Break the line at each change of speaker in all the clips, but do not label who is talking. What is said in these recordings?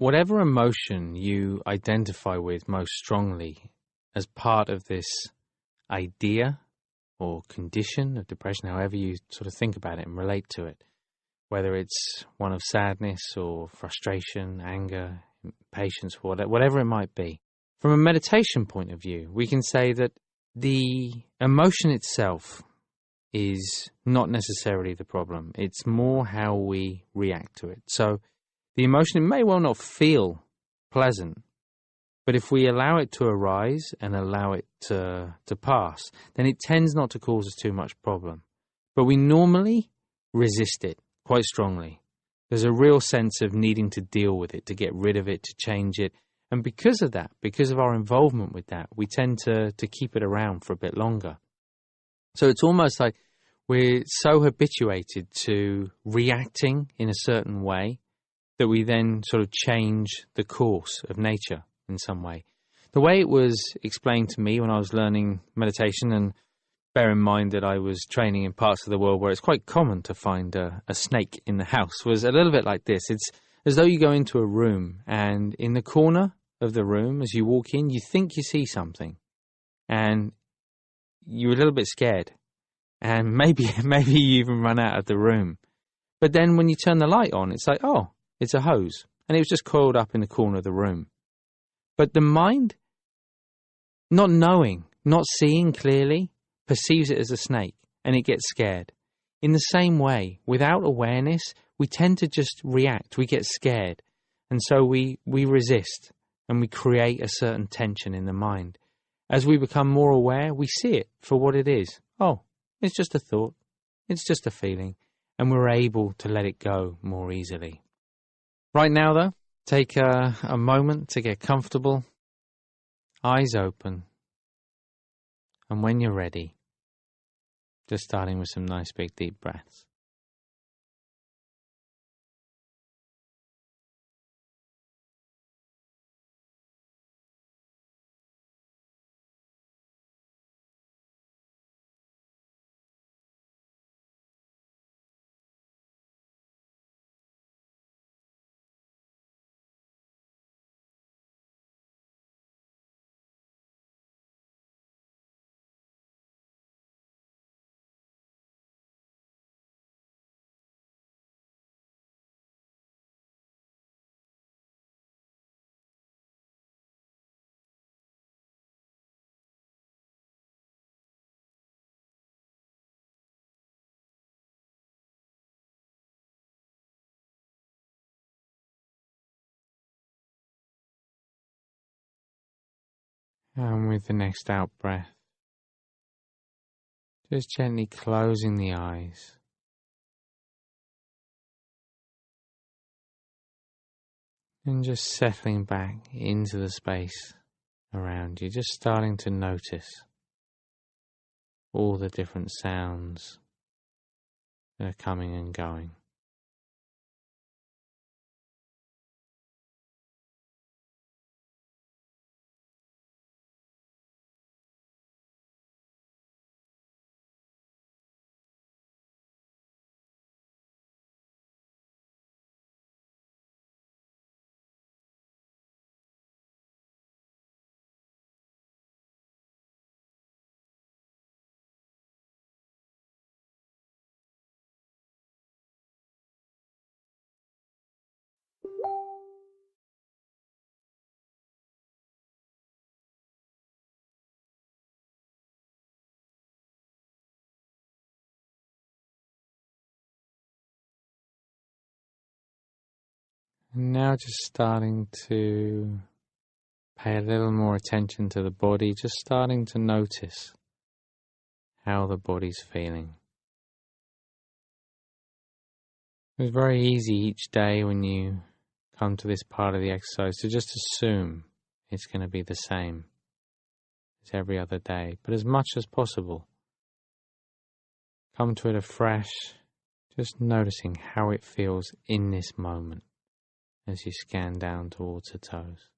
whatever emotion you identify with most strongly as part of this idea or condition of depression, however you sort of think about it and relate to it, whether it's one of sadness or frustration, anger, impatience, whatever it might be. From a meditation point of view, we can say that the emotion itself is not necessarily the problem. It's more how we react to it. So the emotion, it may well not feel pleasant, but if we allow it to arise and allow it to pass, then it tends not to cause us too much problem. But we normally resist it quite strongly. There's a real sense of needing to deal with it, to get rid of it, to change it. And because of that, because of our involvement with that, we tend to keep it around for a bit longer. So it's almost like we're so habituated to reacting in a certain way that we then sort of change the course of nature in some way. The way it was explained to me when I was learning meditation, and bear in mind that I was training in parts of the world where it's quite common to find a snake in the house, was a little bit like this. It's as though you go into a room, and in the corner of the room, as you walk in, you think you see something, and you're a little bit scared, and maybe you even run out of the room. But then when you turn the light on, it's like, oh, it's a hose, and it was just coiled up in the corner of the room. But the mind, not knowing, not seeing clearly, perceives it as a snake, and it gets scared. In the same way, without awareness, we tend to just react. We get scared, and so we resist, and we create a certain tension in the mind. As we become more aware, we see it for what it is. Oh, it's just a thought. It's just a feeling, and we're able to let it go more easily. Right now, though, take a moment to get comfortable, eyes open, and when you're ready, just starting with some nice big deep breaths. And with the next out breath, just gently closing the eyes. And just settling back into the space around you, just starting to notice all the different sounds that are coming and going. And now just starting to pay a little more attention to the body, just starting to notice how the body's feeling. It's very easy each day when you come to this part of the exercise to just assume it's going to be the same as every other day. But as much as possible, come to it afresh, just noticing how it feels in this moment as you scan down towards the toes.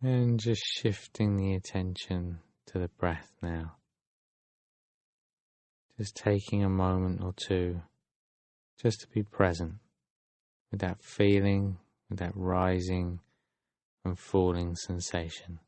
And just shifting the attention to the breath now. Just taking a moment or two just to be present with that feeling, with that rising and falling sensation.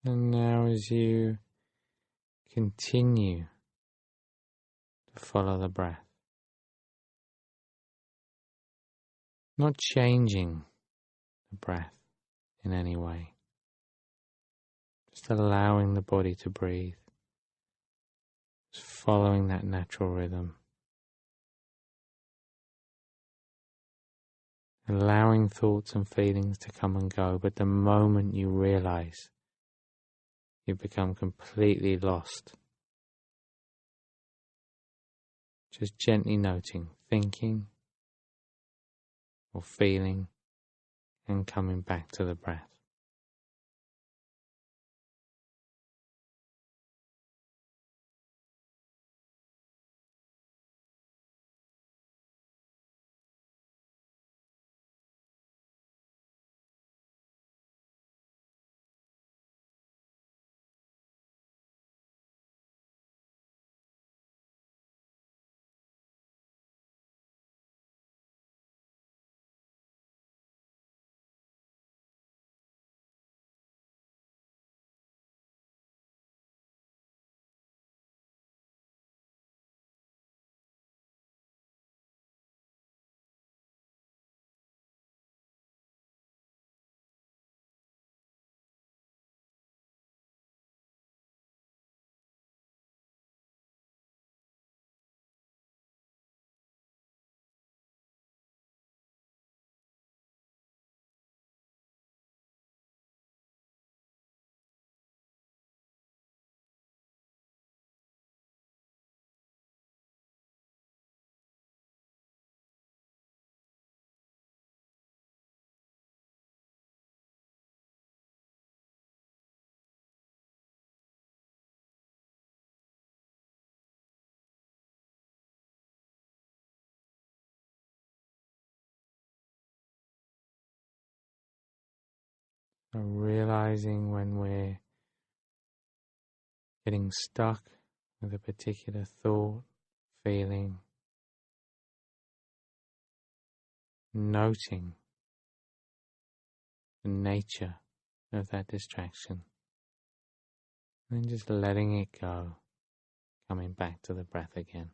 And now as you continue to follow the breath, not changing the breath in any way, just allowing the body to breathe, just following that natural rhythm, allowing thoughts and feelings to come and go, but the moment you realize you become completely lost, just gently noting, thinking or feeling, and coming back to the breath. So realizing when we're getting stuck with a particular thought, feeling, noting the nature of that distraction, and then just letting it go, coming back to the breath again.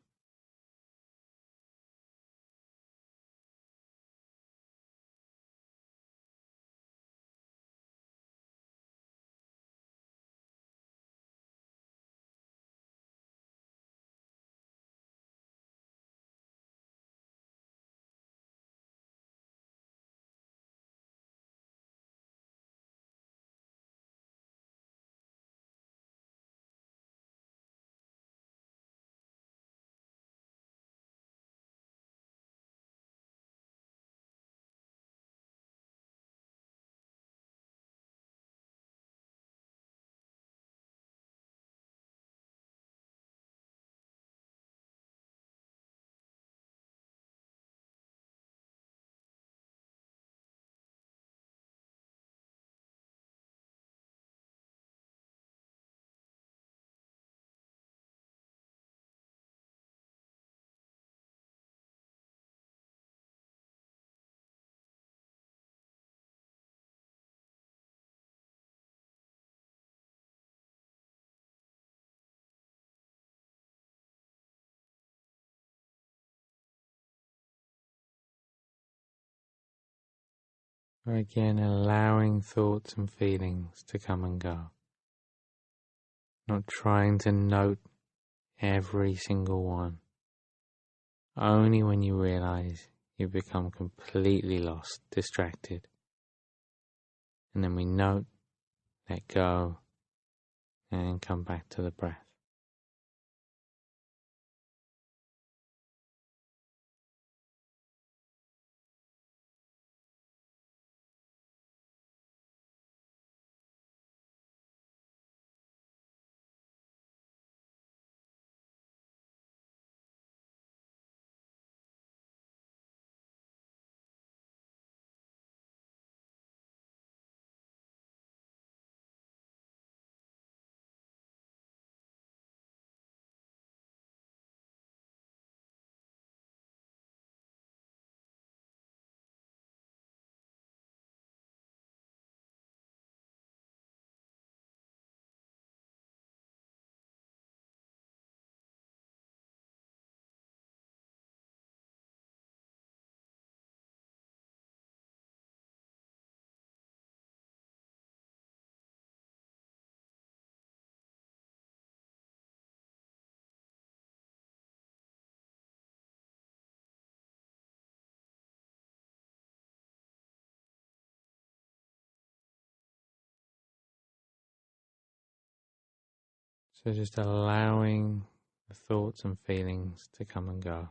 So again, allowing thoughts and feelings to come and go. Not trying to note every single one. Only when you realize you become completely lost, distracted. And then we note, let go, and come back to the breath. So just allowing the thoughts and feelings to come and go.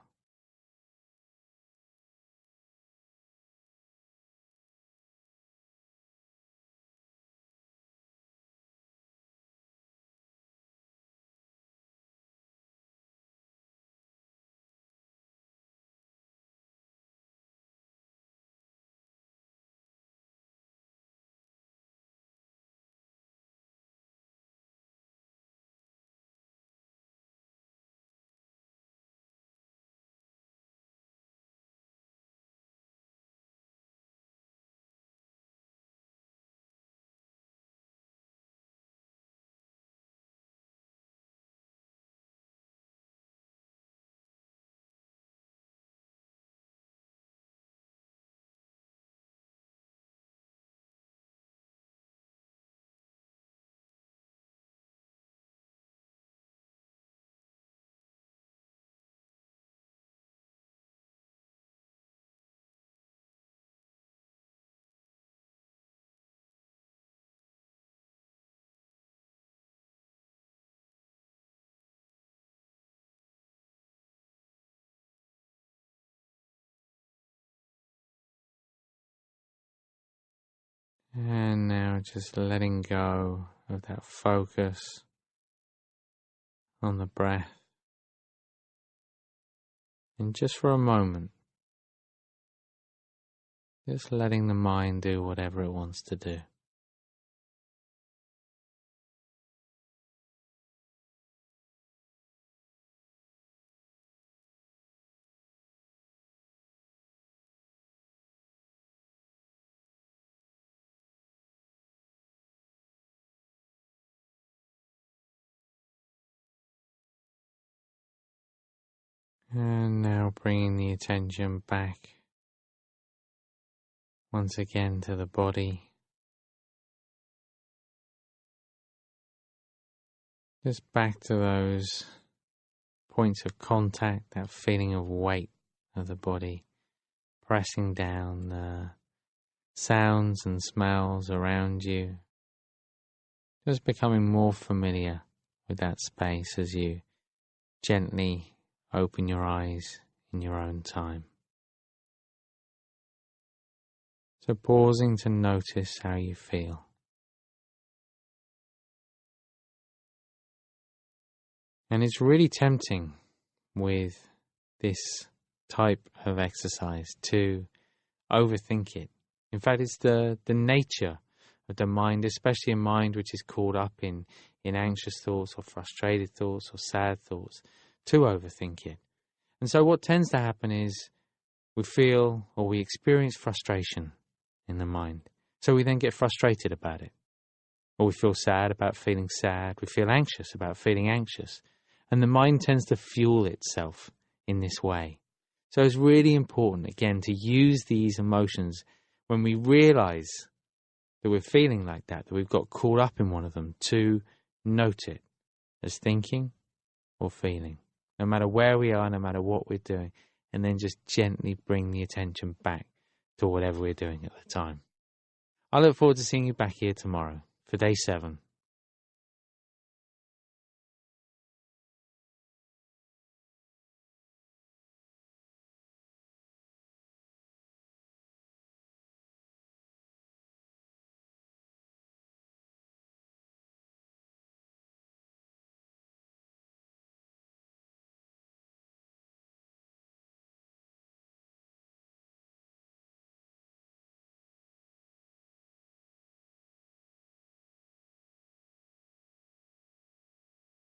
And now just letting go of that focus on the breath. And just for a moment, just letting the mind do whatever it wants to do. And now bringing the attention back once again to the body. Just back to those points of contact, that feeling of weight of the body, pressing down the sounds and smells around you. Just becoming more familiar with that space as you gently open your eyes in your own time. So pausing to notice how you feel. And it's really tempting with this type of exercise to overthink it. In fact, it's the nature of the mind, especially a mind which is caught up in anxious thoughts or frustrated thoughts or sad thoughts, to overthink it. And so what tends to happen is we feel or we experience frustration in the mind. So we then get frustrated about it. Or we feel sad about feeling sad. We feel anxious about feeling anxious. And the mind tends to fuel itself in this way. So it's really important, again, to use these emotions when we realize that we're feeling like that we've got caught up in one of them, to note it as thinking or feeling, no matter where we are, no matter what we're doing, and then just gently bring the attention back to whatever we're doing at the time. I look forward to seeing you back here tomorrow for day 7